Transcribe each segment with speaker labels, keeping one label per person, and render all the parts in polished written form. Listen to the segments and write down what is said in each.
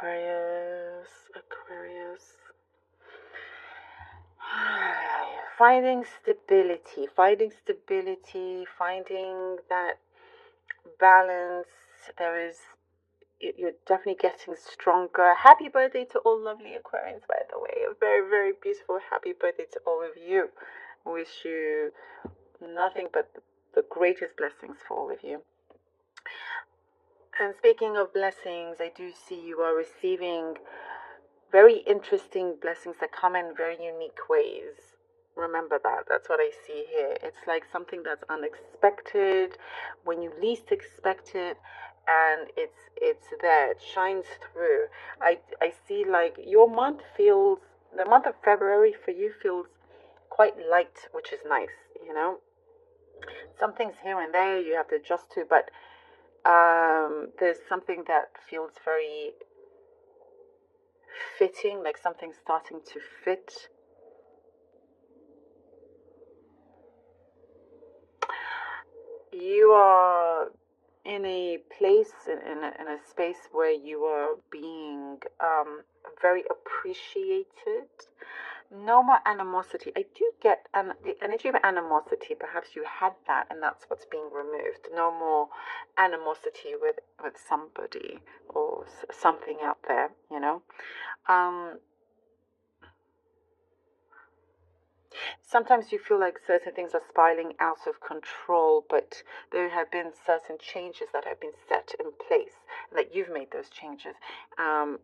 Speaker 1: Aquarius, Aquarius. Finding stability, finding that balance. You're definitely getting stronger. Happy birthday to all lovely Aquarians, by the way. A very, very beautiful happy birthday to all of you. Wish you nothing but the greatest blessings for all of you. And speaking of blessings, I do see you are receiving very interesting blessings that come in very unique ways. Remember that. That's what I see here. It's like something that's unexpected, when you least expect it, and it's there. It shines through. I see like your month feels, the month of February for you feels quite light, which is nice, you know. Some things here and there you have to adjust to, but there's something that feels very fitting, like something starting to fit. You are in a place, in a space where you are being very appreciated. No more animosity. I do get the energy of animosity. Perhaps you had that, and that's what's being removed. No more animosity with somebody or something out there. You know. Sometimes you feel like certain things are spiraling out of control, but there have been certain changes that have been set in place, and that you've made those changes. And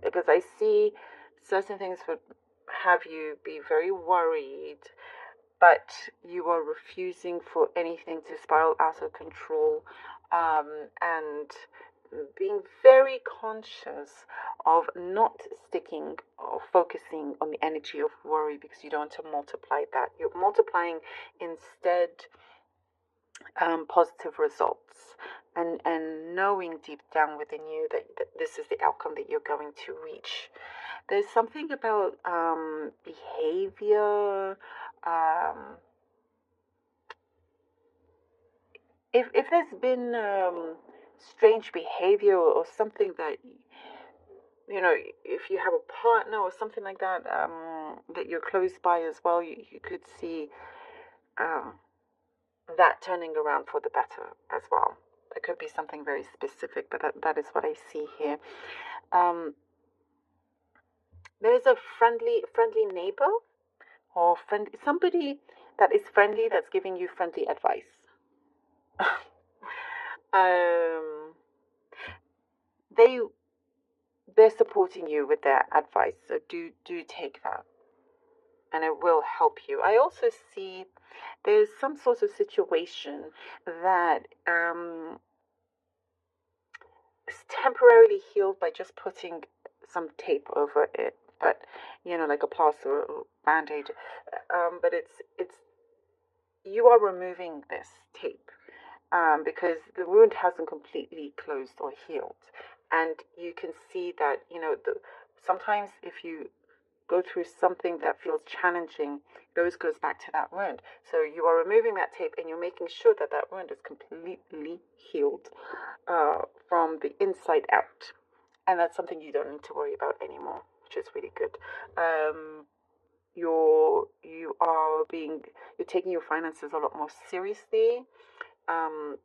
Speaker 1: because I see certain things would have you be very worried, but you are refusing for anything to spiral out of control, and being very conscious of not sticking or focusing on the energy of worry, because you don't want to multiply that. You're multiplying instead positive results, and knowing deep down within you that this is the outcome that you're going to reach. There's something about behavior. If there's been strange behavior or something that, you know, if you have a partner or something like that, that you're close by as well, you could see that turning around for the better as well. There could be something very specific, but that is what I see here. There's a friendly neighbor, or somebody that is friendly, that's giving you friendly advice. They they're supporting you with their advice, so do take that, and it will help you. I also see there's some sort of situation that is temporarily healed by just putting some tape over it, but you know, like a plaster or band-aid. But it's you are removing this tape, because the wound hasn't completely closed or healed. And you can see that, you know, sometimes if you go through something that feels challenging, it always goes back to that wound. So you are removing that tape, and you're making sure that that wound is completely healed from the inside out. And that's something you don't need to worry about anymore, which is really good. You're taking your finances a lot more seriously. Um,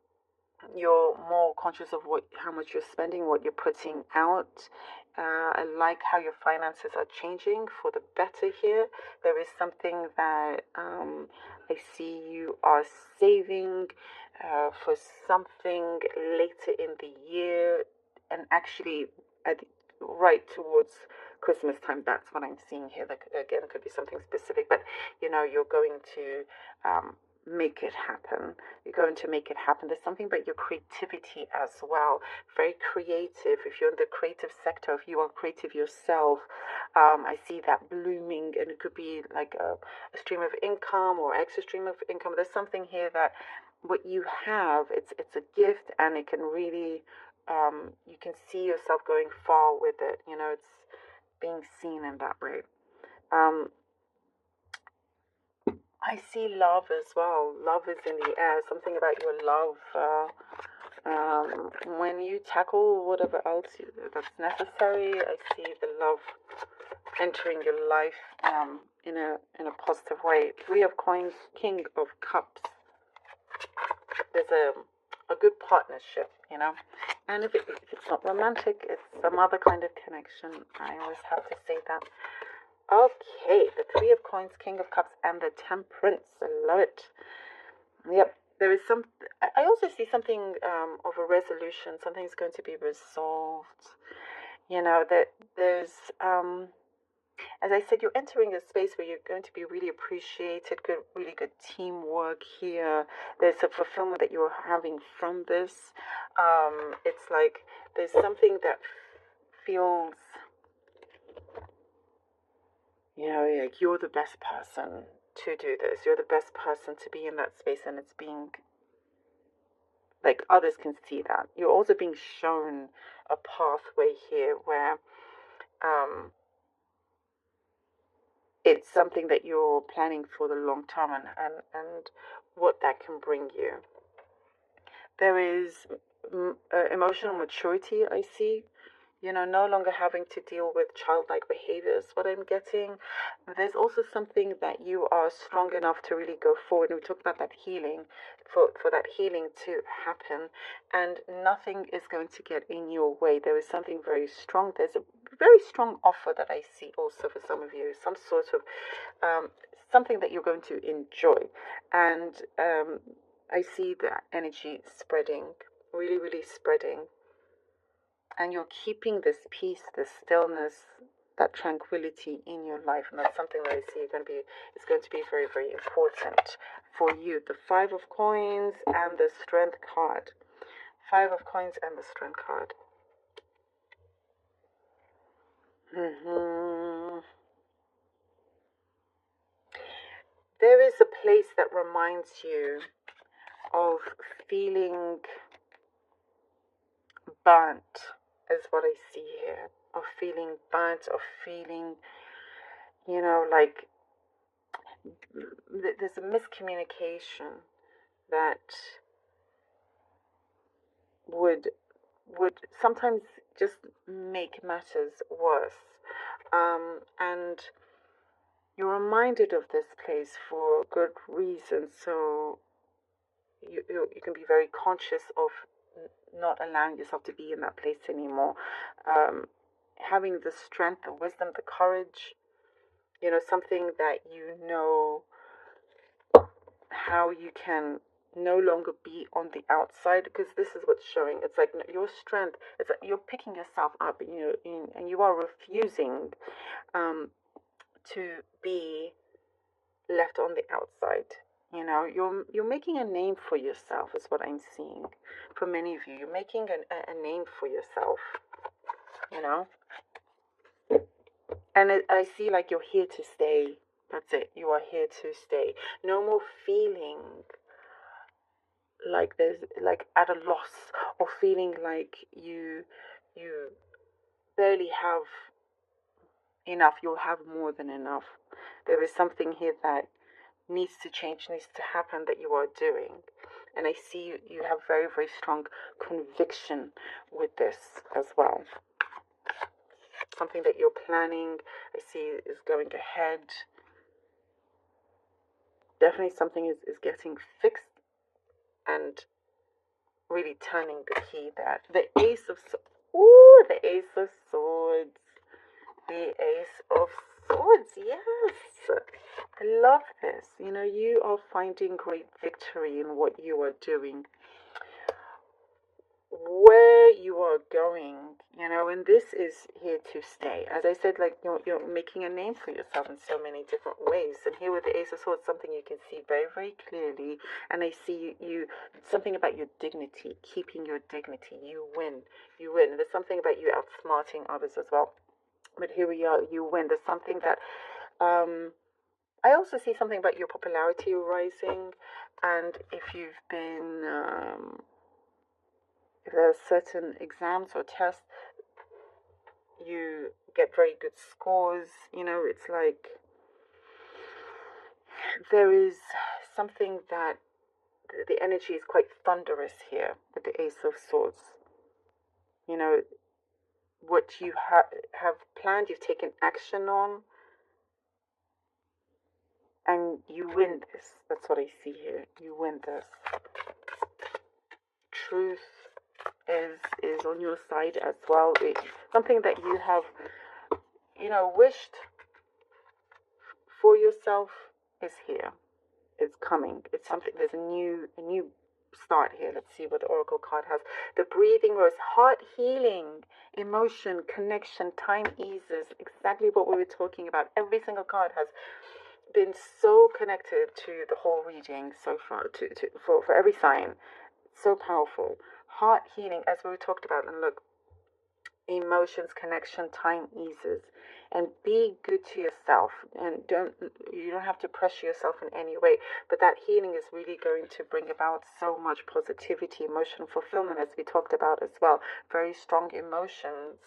Speaker 1: you're more conscious of how much you're spending, what you're putting out. I like how your finances are changing for the better here. There is something that I see you are saving for something later in the year, and actually right towards Christmas time. That's what I'm seeing here. Like, again, it could be something specific, but you know, you're going to make it happen. You're going to make it happen. There's something about your creativity as well. Very creative. If you're in the creative sector, if you are creative yourself, I see that blooming, and it could be like a stream of income or extra stream of income. There's something here that what you have, it's a gift, and it can really, you can see yourself going far with it. You know, it's being seen in that way. I see love as well. Love is in the air. Something about your love When you tackle whatever else that's necessary, I see the love entering your life in a positive way. Three of Coins, King of Cups. There's a good partnership, you know. And if it's not romantic, it's some other kind of connection. I always have to say that. Okay, the Three of Coins, King of Cups, and the Temperance. I love it. Yep, there is some. I also see something of a resolution. Something's going to be resolved. You know that there's as I said, you're entering a space where you're going to be really appreciated. Really good teamwork here. There's a fulfillment that you're having from this. It's like there's something that feels, you know, like you're the best person to do this. You're the best person to be in that space, and it's being like others can see that. You're also being shown a pathway here where it's something that you're planning for the long term, and what that can bring you. There is emotional maturity, I see. You know, no longer having to deal with childlike behaviors, what I'm getting. There's also something that you are strong enough to really go forward. And we talked about that healing, for that healing to happen. And nothing is going to get in your way. There is something very strong. There's a very strong offer that I see also for some of you. Some sort of something that you're going to enjoy. And I see that energy spreading, really, really spreading. And you're keeping this peace, this stillness, that tranquility in your life. And that's something that I see is going to be very, very important for you. The Five of Coins and the Strength card. Five of Coins and the Strength card. There is a place that reminds you of feeling burnt, is what I see here. Of feeling burnt, of feeling, you know, like there's a miscommunication that would sometimes just make matters worse. And you're reminded of this place for good reason, so you can be very conscious of not allowing yourself to be in that place anymore. Having the strength, the wisdom, the courage, you know, something that you know how you can no longer be on the outside, because this is what's showing. It's like your strength, it's like you're picking yourself up, and you are refusing to be left on the outside. You know, you're making a name for yourself, is what I'm seeing. For many of you, you're making a name for yourself, you know. And I see like you're here to stay. That's it. You are here to stay. No more feeling like there's like at a loss, or feeling like you barely have enough. You'll have more than enough. There is something here that needs to change, needs to happen, that you are doing. And I see you have very, very strong conviction with this as well. Something that you're planning, I see is going ahead. Definitely something is getting fixed and really turning the key there. The Ace of the Ace of Swords. The Ace of Swords, yes. I love this. You know, you are finding great victory in what you are doing. Where you are going, you know, and this is here to stay. As I said, like you're making a name for yourself in so many different ways. And here with the Ace of Swords, something you can see very, very clearly. And I see you something about your dignity, keeping your dignity. You win. And there's something about you outsmarting others as well. But here we are, you win. There's something that I also see something about your popularity rising. And if you've been if there are certain exams or tests, you get very good scores. You know, it's like there is something that the energy is quite thunderous here with the Ace of Swords. You know, what you have planned, you've taken action on, and you win this. That's what I see here. You win this. Truth is on your side as well. Something that you have, wished for yourself is here. It's coming. It's something. There's a new start here. Let's see what the Oracle card has. The breathing rose, heart healing, emotion, connection, time eases. Exactly what we were talking about. Every single card has been so connected to the whole reading so far. For every sign, so powerful. Heart healing, as we talked about, and look, emotions, connection, time eases. And be good to yourself, and you don't have to pressure yourself in any way, but that healing is really going to bring about so much positivity, emotional fulfillment, as we talked about as well. Very strong emotions,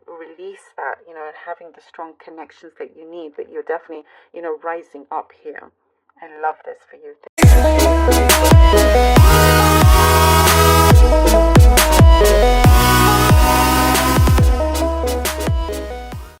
Speaker 1: release that, and having the strong connections that you need, but you're definitely, rising up here. I love this for you.